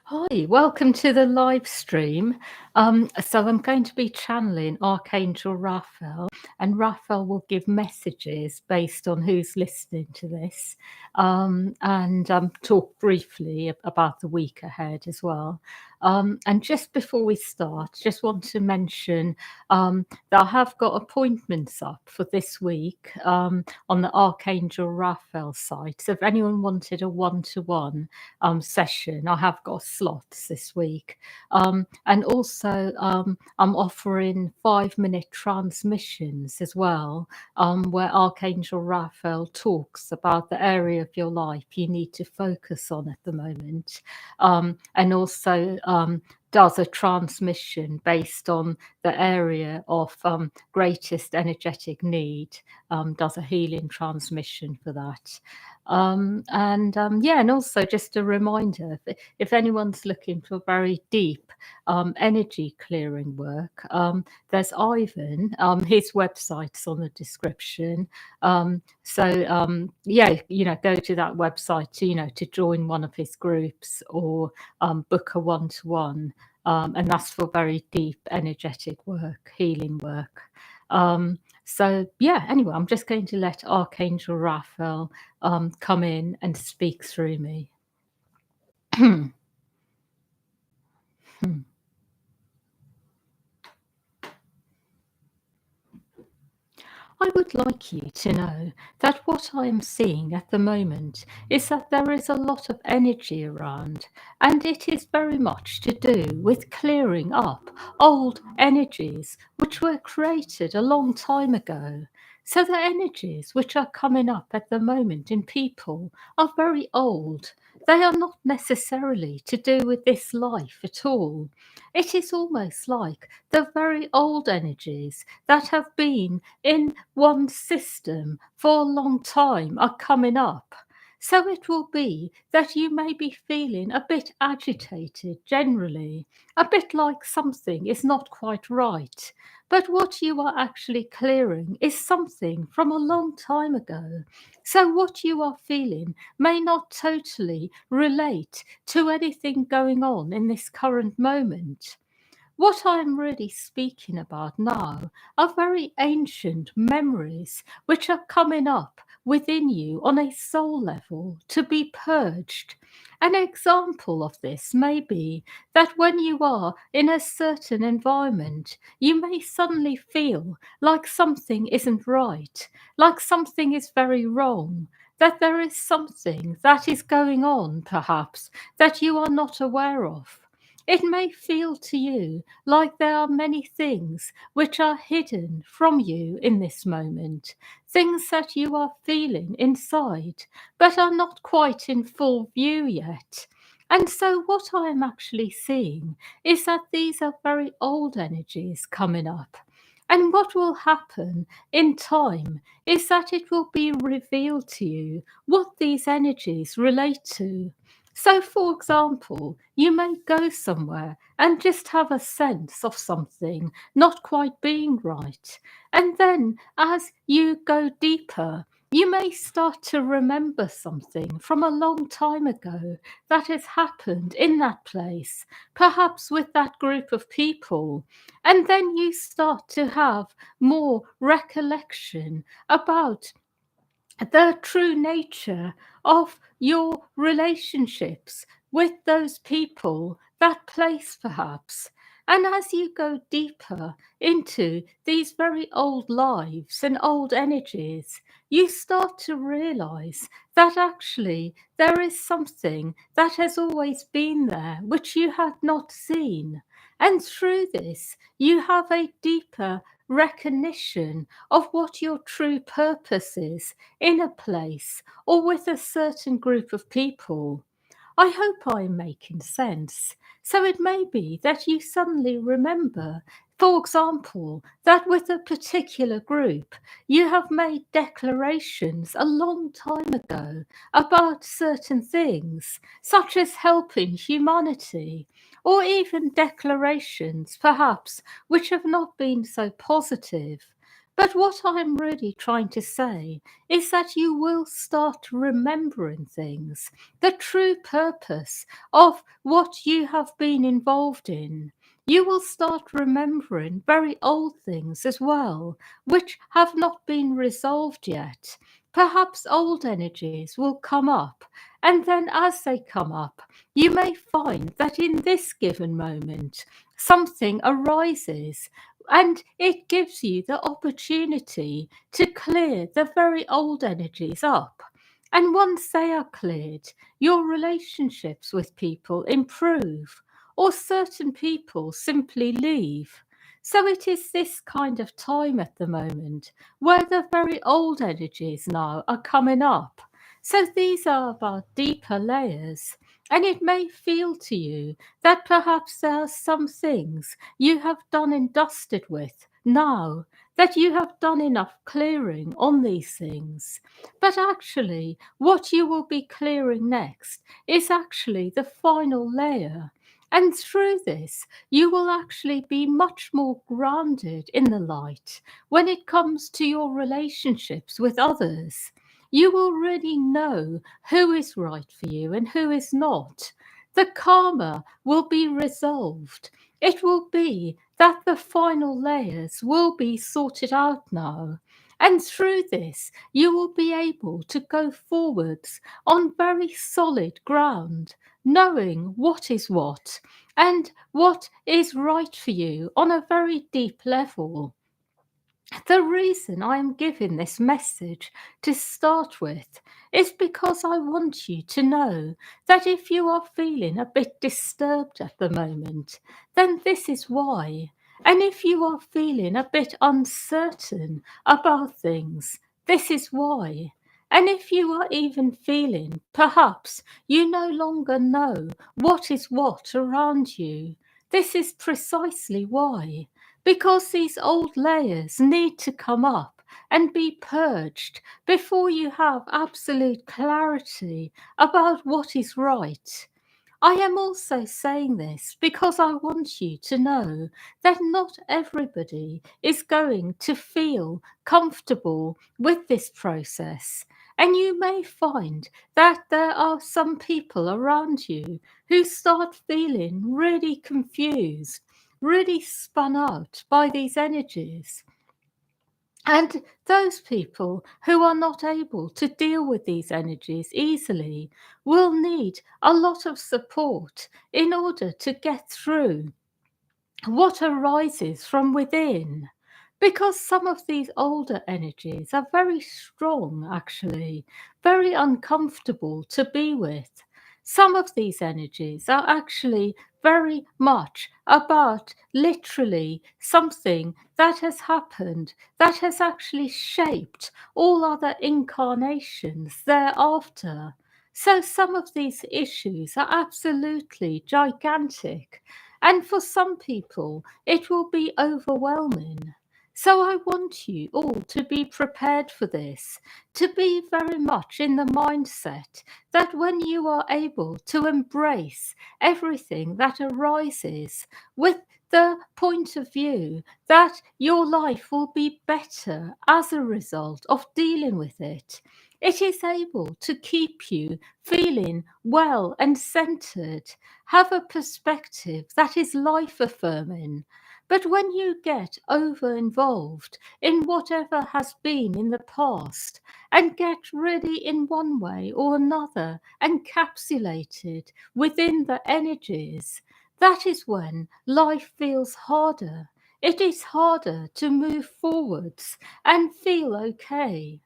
Hi, welcome to the live stream. So I'm going to be channeling Archangel Raphael, and Raphael will give messages based on who's listening to this, and talk briefly about the week ahead as well. And just before we start, just want to mention that I have got appointments up for this week on the Archangel Raphael site. So if anyone wanted a one-to-one session. I have got slots this week. And also, I'm offering 5-minute transmissions as well, where Archangel Raphael talks about the area of your life you need to focus on at the moment. And also, does a transmission based on the area of greatest energetic need, does a healing transmission for that. And also just a reminder, if anyone's looking for very deep energy clearing work, there's Ivan. His website's on the description. Yeah, go to that website to join one of his groups or book a one-to-one. And that's for very deep energetic work, healing work. Anyway, I'm just going to let Archangel Raphael come in and speak through me. I would like you to know that what I am seeing at the moment is that there is a lot of energy around, and it is very much to do with clearing up old energies which were created a long time ago. So the energies which are coming up at the moment in people are very old. They are not necessarily to do with this life at all. It is almost like the very old energies that have been in one system for a long time are coming up. So it will be that you may be feeling a bit agitated generally, a bit like something is not quite right. But what you are actually clearing is something from a long time ago. So what you are feeling may not totally relate to anything going on in this current moment. What I'm really speaking about now are very ancient memories which are coming up within you on a soul level to be purged. An example of this may be that when you are in a certain environment, you may suddenly feel like something isn't right, like something is very wrong, that there is something that is going on, perhaps, that you are not aware of. It may feel to you like there are many things which are hidden from you in this moment, things that you are feeling inside, but are not quite in full view yet. And so, what I am actually seeing is that these are very old energies coming up. And what will happen in time is that it will be revealed to you what these energies relate to. So, for example, you may go somewhere and just have a sense of something not quite being right. And then, as you go deeper, you may start to remember something from a long time ago that has happened in that place, perhaps with that group of people. And then you start to have more recollection about the true nature of your relationships with those people, that place perhaps. And as you go deeper into these very old lives and old energies, you start to realize that actually there is something that has always been there which you had not seen. And through this, you have a deeper recognition of what your true purpose is in a place or with a certain group of people. I hope I'm making sense. So it may be that you suddenly remember, for example, that with a particular group, you have made declarations a long time ago about certain things, such as helping humanity, or even declarations, perhaps, which have not been so positive. But what I'm really trying to say is that you will start remembering things, the true purpose of what you have been involved in. You will start remembering very old things as well, which have not been resolved yet. Perhaps old energies will come up, and then as they come up, you may find that in this given moment, something arises and it gives you the opportunity to clear the very old energies up. And once they are cleared, your relationships with people improve, or certain people simply leave. So it is this kind of time at the moment where the very old energies now are coming up. So these are about deeper layers. And it may feel to you that perhaps there are some things you have done and dusted with now, that you have done enough clearing on these things. But actually, what you will be clearing next is actually the final layer. And through this, you will actually be much more grounded in the light when it comes to your relationships with others. You will really know who is right for you and who is not. The karma will be resolved. It will be that the final layers will be sorted out now. And through this, you will be able to go forwards on very solid ground, knowing what is what and what is right for you on a very deep level. The reason I am giving this message to start with is because I want you to know that if you are feeling a bit disturbed at the moment, then this is why. And if you are feeling a bit uncertain about things, this is why. And if you are even feeling perhaps you no longer know what is what around you, this is precisely why. Because these old layers need to come up and be purged before you have absolute clarity about what is right. I am also saying this because I want you to know that not everybody is going to feel comfortable with this process. And you may find that there are some people around you who start feeling really confused, really spun out by these energies. And those people who are not able to deal with these energies easily will need a lot of support in order to get through what arises from within. Because some of these older energies are very strong, actually, very uncomfortable to be with. Some of these energies are actually very much about literally something that has happened that has actually shaped all other incarnations thereafter. So some of these issues are absolutely gigantic. And for some people, it will be overwhelming. So I want you all to be prepared for this, to be very much in the mindset that when you are able to embrace everything that arises with the point of view that your life will be better as a result of dealing with it, it is able to keep you feeling well and centered, have a perspective that is life affirming. But when you get over involved in whatever has been in the past and get really in one way or another encapsulated within the energies, that is when life feels harder. It is harder to move forwards and feel okay.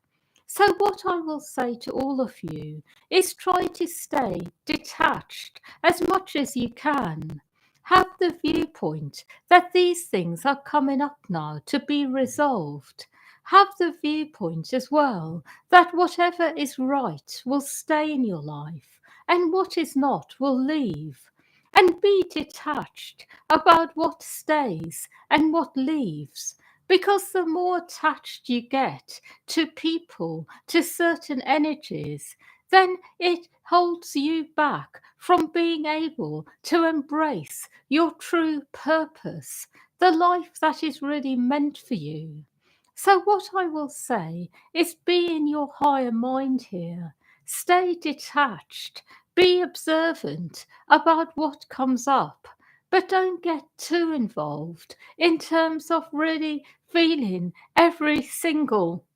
So, what I will say to all of you is try to stay detached as much as you can. Have the viewpoint that these things are coming up now to be resolved. Have the viewpoint as well that whatever is right will stay in your life and what is not will leave. And be detached about what stays and what leaves. Because the more attached you get to people, to certain energies, then it holds you back from being able to embrace your true purpose, the life that is really meant for you. So, what I will say is be in your higher mind here, stay detached, be observant about what comes up, but don't get too involved in terms of really feeling every single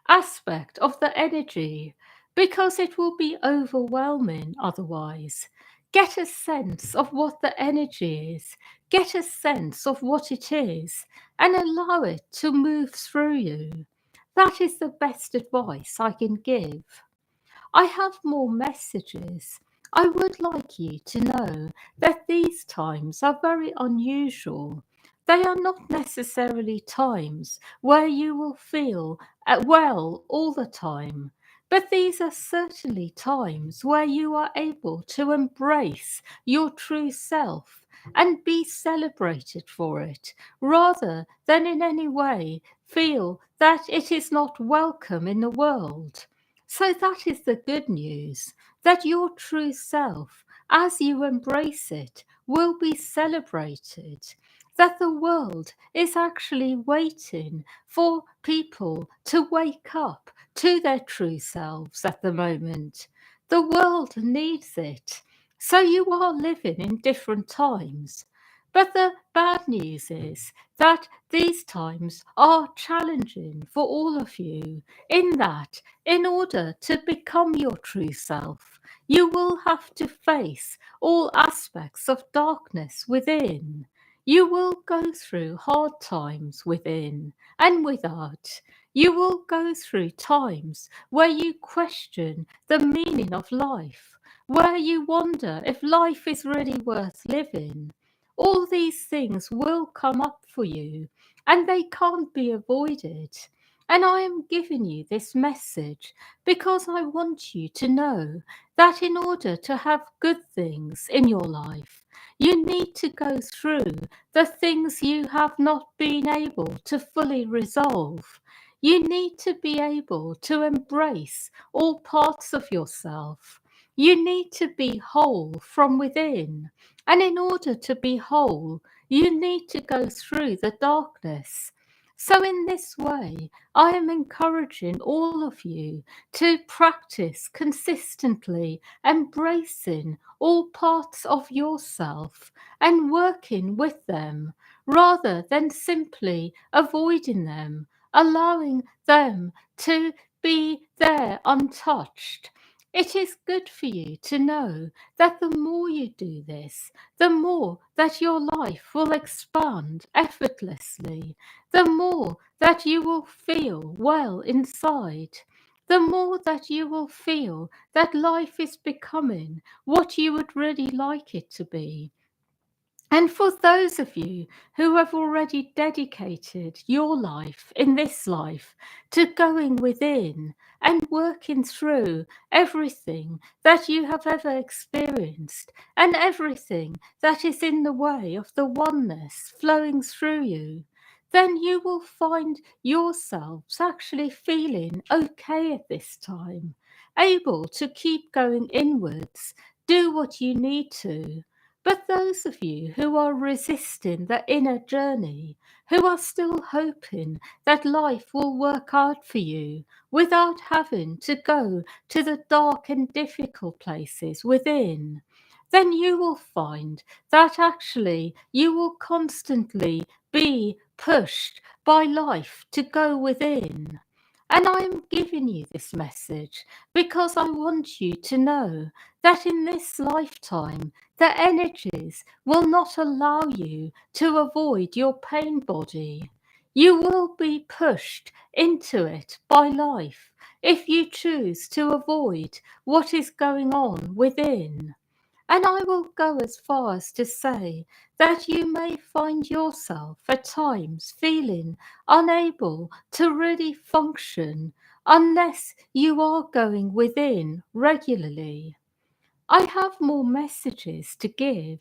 aspect of the energy because it will be overwhelming otherwise. Get a sense of what the energy is, get a sense of what it is, and allow it to move through you. That is the best advice I can give. I have more messages. I would like you to know that these times are very unusual. They are not necessarily times where you will feel well all the time, but these are certainly times where you are able to embrace your true self and be celebrated for it, rather than in any way feel that it is not welcome in the world. So that is the good news, that your true self, as you embrace it, will be celebrated. That the world is actually waiting for people to wake up to their true selves at the moment. The world needs it. So you are living in different times. But the bad news is that these times are challenging for all of you, in that in order to become your true self, you will have to face all aspects of darkness within. You will go through hard times within and without. You will go through times where you question the meaning of life, where you wonder if life is really worth living. All these things will come up for you and they can't be avoided. And I am giving you this message because I want you to know that in order to have good things in your life, you need to go through the things you have not been able to fully resolve. You need to be able to embrace all parts of yourself. You need to be whole from within. And in order to be whole, you need to go through the darkness. So, in this way, I am encouraging all of you to practice consistently embracing all parts of yourself and working with them rather than simply avoiding them, allowing them to be there untouched. It is good for you to know that the more you do this, the more that your life will expand effortlessly, the more that you will feel well inside, the more that you will feel that life is becoming what you would really like it to be. And for those of you who have already dedicated your life in this life to going within and working through everything that you have ever experienced and everything that is in the way of the oneness flowing through you, then you will find yourselves actually feeling okay at this time, able to keep going inwards, do what you need to. But those of you who are resisting the inner journey, who are still hoping that life will work out for you without having to go to the dark and difficult places within, then you will find that actually you will constantly be pushed by life to go within. And I am giving you this message because I want you to know that in this lifetime, the energies will not allow you to avoid your pain body. You will be pushed into it by life if you choose to avoid what is going on within. And I will go as far as to say that you may find yourself at times feeling unable to really function unless you are going within regularly. I have more messages to give.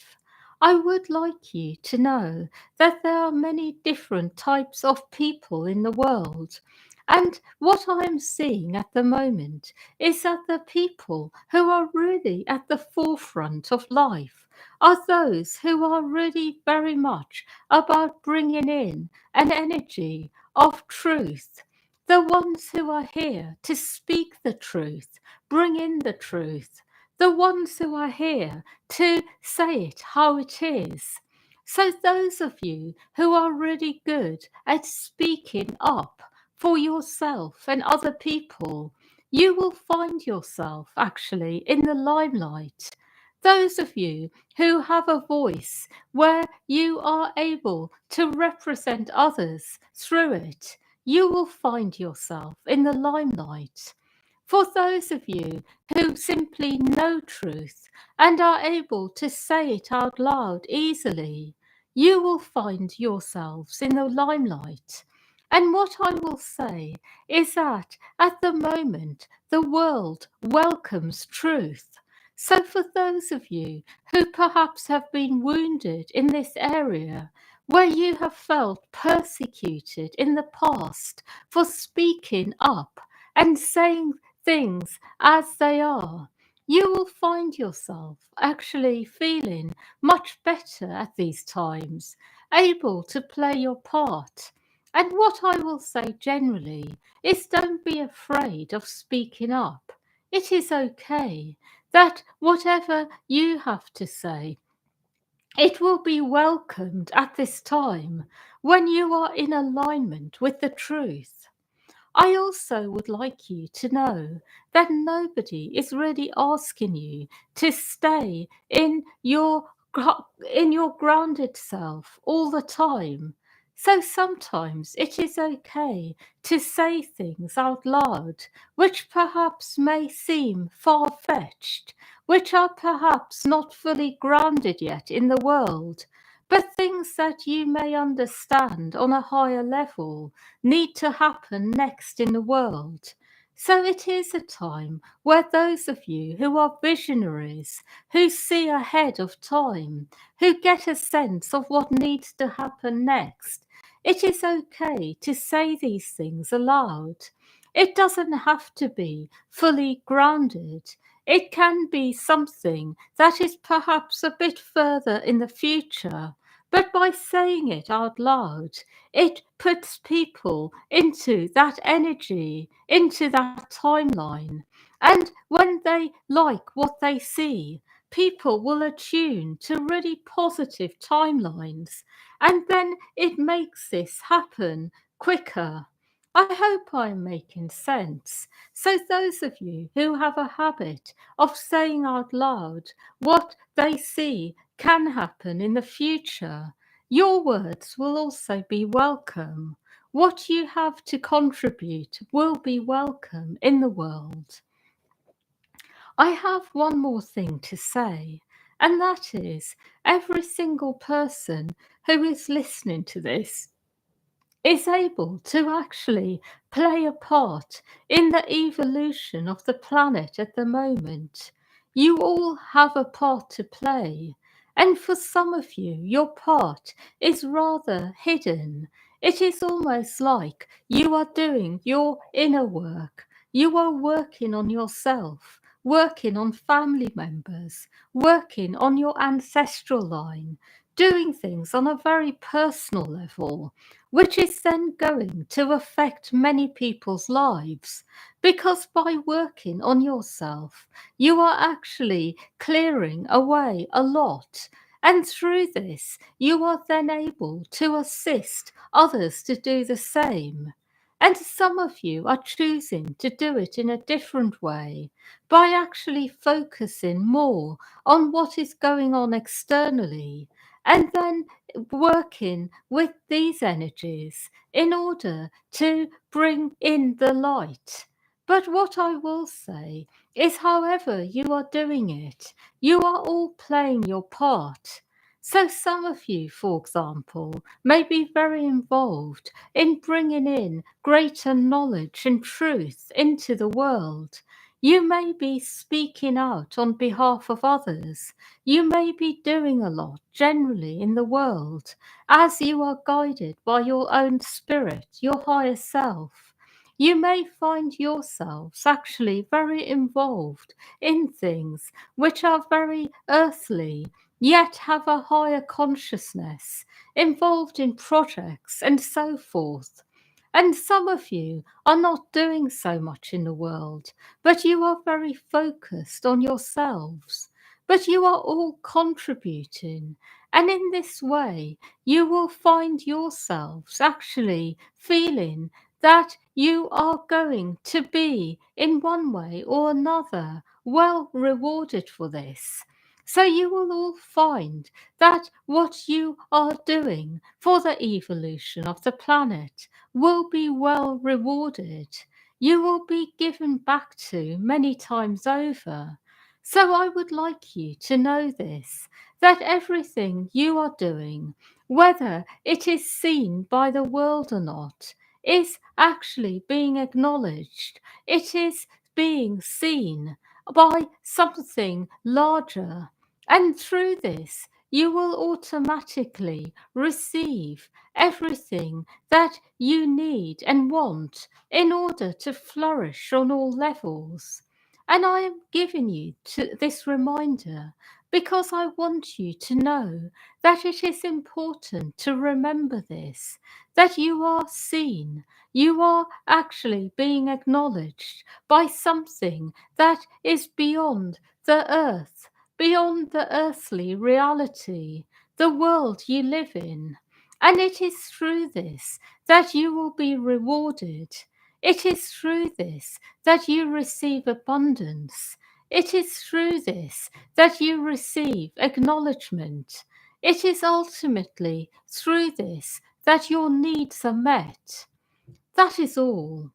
I would like you to know that there are many different types of people in the world, And what I'm seeing at the moment is that the people who are really at the forefront of life are those who are really very much about bringing in an energy of truth. The ones who are here to speak the truth, bring in the truth. The ones who are here to say it how it is. So, those of you who are really good at speaking up for yourself and other people, you will find yourself actually in the limelight. Those of you who have a voice where you are able to represent others through it, you will find yourself in the limelight. For those of you who simply know truth and are able to say it out loud easily, you will find yourselves in the limelight. And what I will say is that at the moment, the world welcomes truth. So, for those of you who perhaps have been wounded in this area, where you have felt persecuted in the past for speaking up and saying things as they are, you will find yourself actually feeling much better at these times, able to play your part. And what I will say generally is don't be afraid of speaking up. It is okay that whatever you have to say, it will be welcomed at this time when you are in alignment with the truth. I also would like you to know that nobody is really asking you to stay in your grounded self all the time. So sometimes it is okay to say things out loud which perhaps may seem far-fetched, which are perhaps not fully grounded yet in the world, but things that you may understand on a higher level need to happen next in the world. So it is a time where those of you who are visionaries, who see ahead of time, who get a sense of what needs to happen next, it is okay to say these things aloud. It doesn't have to be fully grounded. It can be something that is perhaps a bit further in the future, but by saying it out loud, it puts people into that energy, into that timeline. And when they like what they see, people will attune to really positive timelines. And then it makes this happen quicker. I hope I'm making sense. So, those of you who have a habit of saying out loud what they see can happen in the future, your words will also be welcome. What you have to contribute will be welcome in the world. I have one more thing to say, and that is every single person who is listening to this is able to actually play a part in the evolution of the planet at the moment. You all have a part to play, and for some of you, your part is rather hidden. It is almost like you are doing your inner work. You are working on yourself, working on family members, working on your ancestral line, doing things on a very personal level, which is then going to affect many people's lives. Because by working on yourself, you are actually clearing away a lot. And through this, you are then able to assist others to do the same. And some of you are choosing to do it in a different way by actually focusing more on what is going on externally and then working with these energies in order to bring in the light. But what I will say is, however you are doing it, you are all playing your part. So, some of you, for example, may be very involved in bringing in greater knowledge and truth into the world. You may be speaking out on behalf of others. You may be doing a lot generally in the world as you are guided by your own spirit, your higher self. you may find yourselves actually very involved in things which are very earthly, yet have a higher consciousness, involved in projects and so forth. And some of you are not doing so much in the world, but you are very focused on yourselves. But you are all contributing. And in this way, you will find yourselves actually feeling that you are going to be, in one way or another, well rewarded for this. So you will all find that what you are doing for the evolution of the planet will be well rewarded. You will be given back to many times over. So I would like you to know this, that everything you are doing, whether it is seen by the world or not, is actually being acknowledged. It is being seen by something larger. And through this, you will automatically receive everything that you need and want in order to flourish on all levels. And I am giving you this reminder because I want you to know that it is important to remember this, that you are seen, you are actually being acknowledged by something that is beyond the earth, beyond the earthly reality, the world you live in. And it is through this that you will be rewarded. It is through this that you receive abundance. It is through this that you receive acknowledgement. It is ultimately through this that your needs are met. That is all.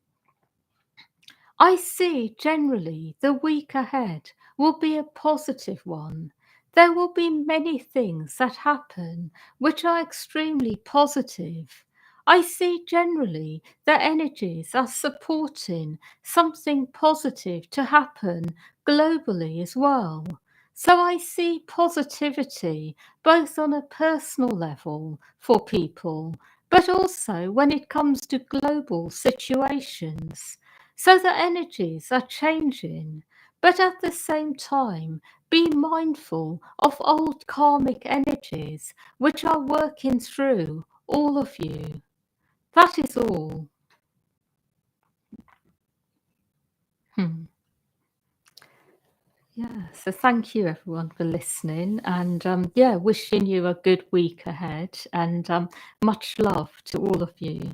I see generally the week ahead will be a positive one. There will be many things that happen which are extremely positive. I see generally the energies are supporting something positive to happen globally as well. So I see positivity both on a personal level for people, but also when it comes to global situations. So the energies are changing, but at the same time, be mindful of old karmic energies which are working through all of you. That is all. Hmm. Yeah, so thank you everyone for listening, and yeah, wishing you a good week ahead, and much love to all of you.